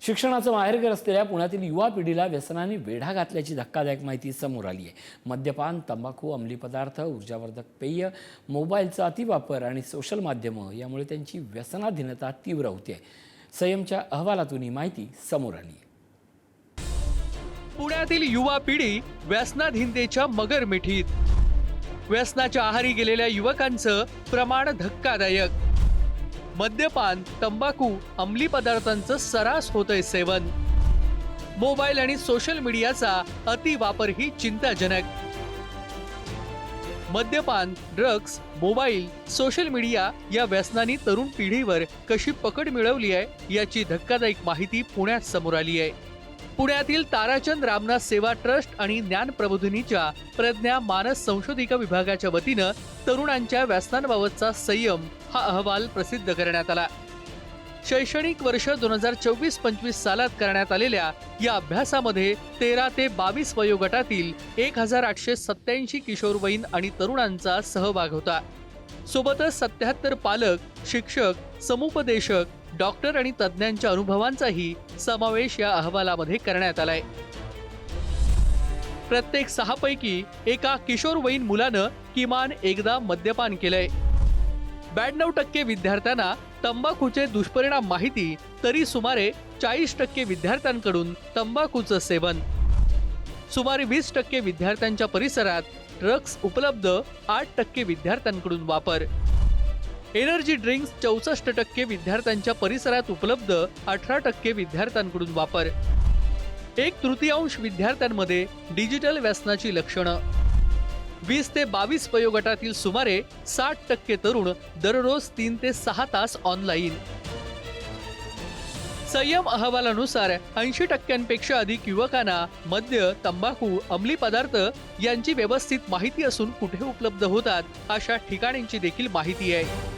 शिक्षणाचं माहेरघर असलेल्या पुण्यातील युवा पिढीला व्यसनाने वेढा घातल्याची धक्कादायक माहिती समोर आली आहे। मद्यपान, तंबाखू, अंमली पदार्थ, ऊर्जावर्धक पेय, मोबाईलचा अतिवापर आणि सोशल माध्यमं यामुळे त्यांची व्यसनाधीनता तीव्र होते। संयमच्या अहवालातून ही माहिती समोर आली आहे। पुण्यातील युवा पिढी व्यसनाधीनतेच्या मगरमिठीत। व्यसनाच्या आहारी गेलेल्या युवकांचं प्रमाण धक्कादायक। मद्यपान, तंबाखू, अंमली पदार्थांचं सर्रास होतंय सेवन। मोबाईल आणि सोशल मीडियाचा अतिवापरही चिंताजनक। मद्यपान, ड्रग्ज, मोबाईल, सोशल मीडिया या व्यसनांनी तरुण पिढीवर कशी पकड मिळवली आहे याची धक्कादायक माहिती पुण्यात समोर आली आहे। पुण्यातील ताराचंद रामनाथ सेवा ट्रस्ट आणि ज्ञान प्रबोधिनीच्या प्रज्ञा मानस संशोधिका विभागाच्या वतीनं तरुणांच्या व्यसनांबाबतचा संयम हा अहवाल प्रसिद्ध करण्यात आला। शैक्षणिक वर्ष 2024-25 सालात करण्यात आलेल्या या अभ्यासामध्ये 13 ते 22 वयोगटातील 1887 किशोरवयीन आणि तरुणांचा सहभाग होता। सोबतच 77 पालक, शिक्षक, समुपदेशक, डॉक्टर आणि तज्ज्ञांच्या अनुभवांचाही समावेश या अहवालामध्ये करण्यात आलाय। प्रत्येक 6 पैकी एका किशोरवयीन मुलानं किमान एकदा मद्यपान केलंय। 92% विद्यार्थ्यांना तंबाखूचे दुष्परिणाम माहिती, तरी सुमारे 40% विद्यार्थ्यांकडून तंबाखूचं सेवन। सुमारे 20% विद्यार्थ्यांच्या परिसरात ड्रग्ज उपलब्ध, 8% विद्यार्थ्यांकडून वापर। एनर्जी ड्रिंक्स 64% विद्यार्थ्यांच्या परिसरात उपलब्ध, 18% विद्यार्थ्यांकडून वापर। 1/3 विद्यार्थ्यांमध्ये डिजिटल व्यसनाची लक्षणं। 20 ते 22 वयोगटातील सुमारे 60% तरुण दररोज 3 ते 6 तास ऑनलाईन। संयम अहवालानुसार 80%पेक्षा अधिक युवकांना मद्य, तंबाखू, अंमली पदार्थ यांची व्यवस्थित माहिती असून कुठे उपलब्ध होतात अशा ठिकाणींची देखील माहिती आहे।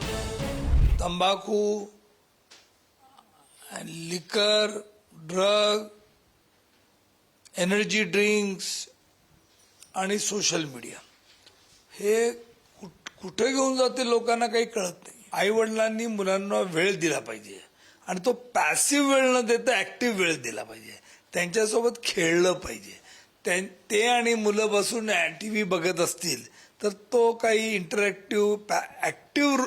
तंबाखू, लिकर, ड्रग, एनर्जी ड्रिंक्स आणि सोशल मीडिया हे कुठे घेऊन जाते लोकांना काही कळत नाही। आई वडिलांनी मुलांना वेळ दिला पाहिजे आणि तो पॅसिव्ह वेळ न देता ऍक्टिव्ह वेळ दिला पाहिजे। त्यांच्यासोबत खेळलं पाहिजे। ते आणि मुलं बसून टीव्ही बघत असतील तर तो काही इंटरॅक्टिव्ह ऍक्टिव्ह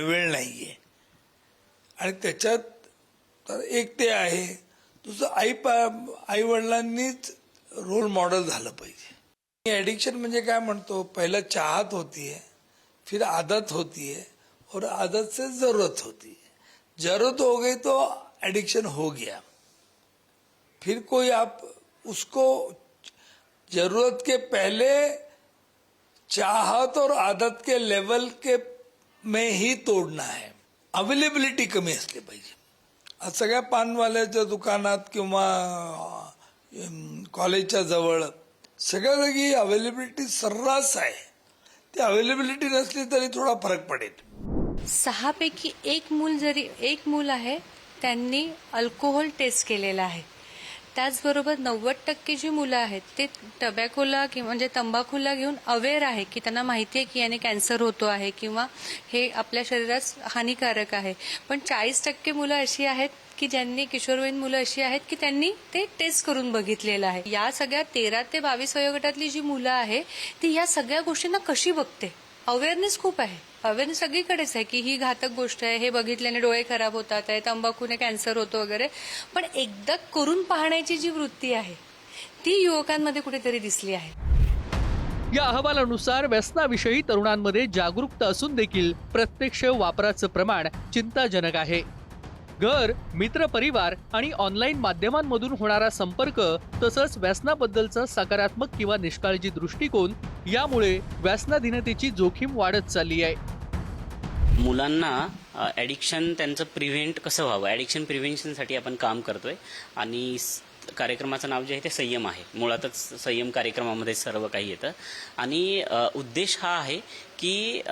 वेळ नाहीये। आणि त्याच्यात तर एक ते आहे, दुसरं आई वडिलांनीच रोल मॉडेल झालं पाहिजे। एडिक्शन म्हणजे काय म्हणतो, पहिला चाहत होती है, फिर आदत होती है और आदत से जरूरत होती है। जरूरत हो गई तो एडिक्शन हो गया। फिर कोई आप उसको जरूरत के पहले चाहत और आदत के लेवल के में ही तोडना है। अवेलेबिलिटी कमी असली पाहिजे। आज सगळ्या पानवाल्याच्या दुकानात किंवा कॉलेजच्या जवळ सगळ्या जागी अवेलेबिलिटी सर्रास आहे। ती अवेलेबिलिटी नसली तरी थोडा फरक पडेल। 6 पैकी एक मूल आहे त्यांनी अल्कोहोल टेस्ट केलेला आहे। त्याचबरोबर 90% जी मुलं आहेत ते टबॅकोला किंवा म्हणजे तंबाखूला घेऊन अवेअर आहे की त्यांना माहिती आहे की याने कॅन्सर होतो आहे किंवा हे आपल्या शरीरास हानिकारक आहे। पण 40% मुलं अशी आहेत की ज्यांनी किशोरवयीन मुलं अशी आहेत की त्यांनी ते टेस्ट करून बघितलेलं आहे। या सगळ्या 13 ते 22 वयोगटातली जी मुलं आहे ती या सगळ्या गोष्टींना कशी बघते, अवेअरनेस खूप आहे। अवेअरनेस सगळीकडेच आहे की ही घातक गोष्ट आहे, हे बघितल्याने डोळे खराब होतात आहे, तंबाखूने कॅन्सर होतो वगैरे। पण एकदा करून पाहण्याची जी वृत्ती आहे ती युवकांमध्ये कुठेतरी दिसली आहे। या अहवालानुसार व्यसनाविषयी तरुणांमध्ये जागरूकता असून देखील प्रत्यक्ष वापराचं प्रमाण चिंताजनक आहे। घर, मित्र, परिवार आणि ऑनलाईन माध्यमांमधून होणारा संपर्क तसंच व्यसनाबद्दलचा सकारात्मक किंवा निष्काळजी दृष्टिकोन यामुळे व्यसनाधीनतेची जोखीम वाढत चालली आहे। मुलांना ॲडिक्शन त्यांचं प्रिव्हेंट कसं व्हावं, ॲडिक्शन प्रिव्हेन्शनसाठी आपण काम करतोय आणि कार्यक्रमाचं नाव जे आहे ते संयम आहे। मुळातच संयम कार्यक्रमामध्ये सर्व काही येतं आणि उद्देश हा आहे की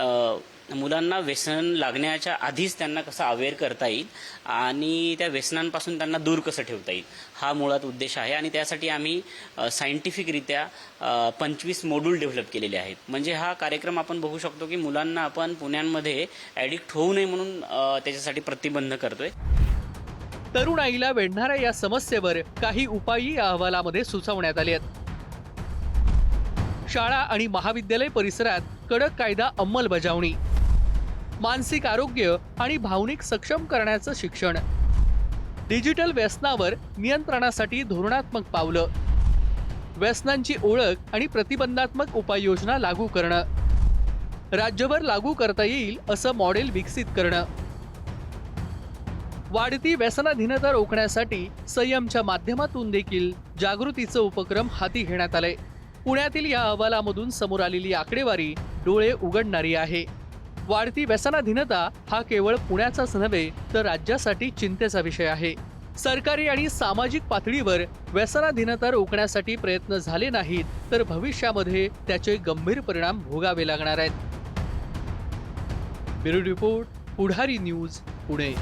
मुलांना व्यसन लागण्याच्या आधीच त्यांना कसं अवेअर करता येईल आणि त्या व्यसनांपासून त्यांना दूर कसं ठेवता येईल हा मुळात उद्देश आहे। आणि त्यासाठी आम्ही सायंटिफिकरित्या 25 मॉड्यूल डेव्हलप केलेले आहेत। म्हणजे हा कार्यक्रम आपण बघू शकतो की मुलांना आपण पुण्यामध्ये ॲडिक्ट होऊ नये म्हणून त्याच्यासाठी प्रतिबंध करतोय। तरुणाईला वेढणाऱ्या या समस्येवर काही उपायही या अहवालामध्ये सुचवण्यात आले आहेत. शाळा आणि महाविद्यालय परिसरात कडक कायदा अंमलबजावणी, मानसिक आरोग्य आणि भावनिक सक्षम करण्याचं शिक्षण, डिजिटल व्यसनावर नियंत्रणासाठी धोरणात्मक पावलं, व्यसनांची ओळख आणि प्रतिबंधात्मक उपाययोजना लागू करणं, राज्यभर लागू करता येईल असं मॉडेल विकसित करणं, वाढती व्यसनाधीनता रोखण्यासाठी संयमच्या माध्यमातून देखील जागृतीचं उपक्रम हाती घेण्यात आलंय. पुण्यातील या अहवालामधून समोर आलेली आकडेवारी डोळे उघडणारी आहे. वाढती व्यसनाधीनता हा केवळ पुण्याचाच नव्हे तर राज्यासाठी चिंतेचा विषय आहे. सरकारी आणि सामाजिक पातळीवर व्यसनाधीनता रोखण्यासाठी प्रयत्न झाले नाहीत तर भविष्यामध्ये त्याचे गंभीर परिणाम भोगावे लागणार आहेत. ब्युरो रिपोर्ट, पुढारी न्यूज, पुणे.